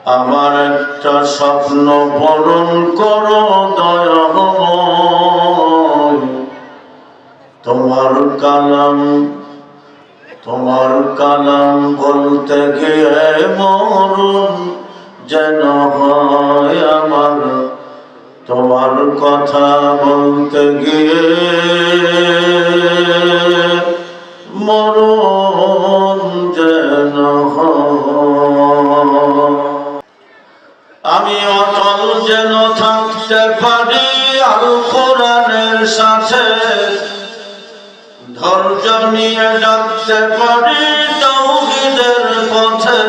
আমার একটা স্বপ্ন পূরণ করো দয়াময়। তোমার কালাম বলতে গিয়ে মরণ যেন হয় আমার। তোমার কথা বলতে গিয়ে মরণ যেন হয়। আমি অটল যেন থাকতে পারি আল কোরআনের সাথে, ধৈর্য নিয়ে ডাকতে পারি তাওহীদের পথে।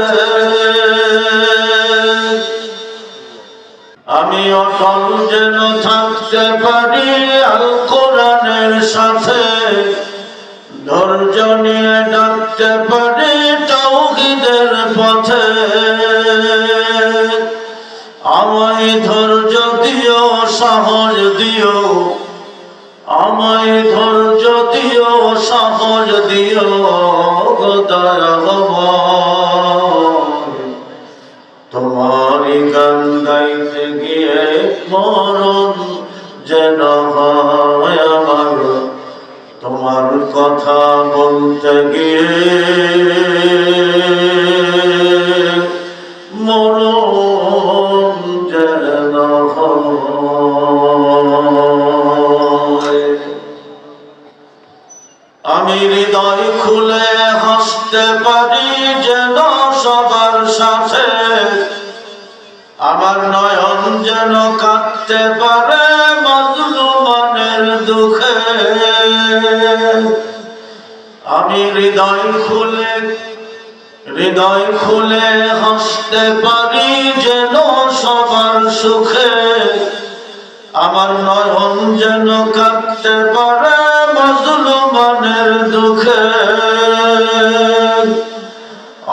আমি অটল যেন থাকতে পারি আল কোরআনের সাথে, ধৈর্য নিয়ে ডাকতে পারি তাওহীদের পথে। আমায় ধৈর্য দিও, সাহস দিও, আমায় ধৈর্য দিও, সাহস দিও দয়াময়। তোমারই গান গাইতে গিয়ে মরণ যেন হয় আমার। তোমার কথা বলতে গিয়ে মরণ যেন হয়। আমি হৃদয় খুলে হাসতে পারি যেন সবার সাথে, আমার নয়ন যেন কাঁদতে পারে মাজলুমের দুঃখে। আমি হৃদয় খুলে হাসতে পারি যেন সবার সুখে, আমার নয়ন যেন কাঁদতে পারে মাজলুমের দুঃখে।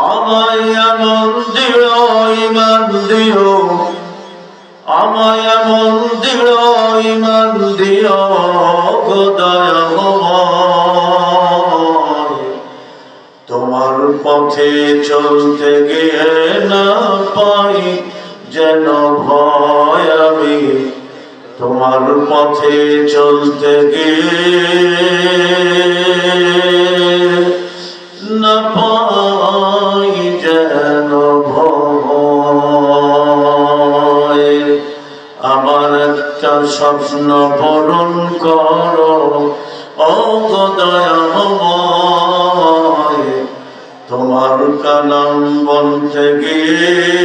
আমায় এমন দিও ঈমান দিও, আমায় এমন দিও ঈমান দিও গো দয়াময়। তোমার পথে চলতে গিয়ে না পাই যেন ভয় আমি। তোমার পথে চলতে গিয়ে না পাই যেন ভয়। আমার একটা স্বপ্ন পূরণ করো ও গো দয়াময়। তোমার কালাম বলতে গিয়ে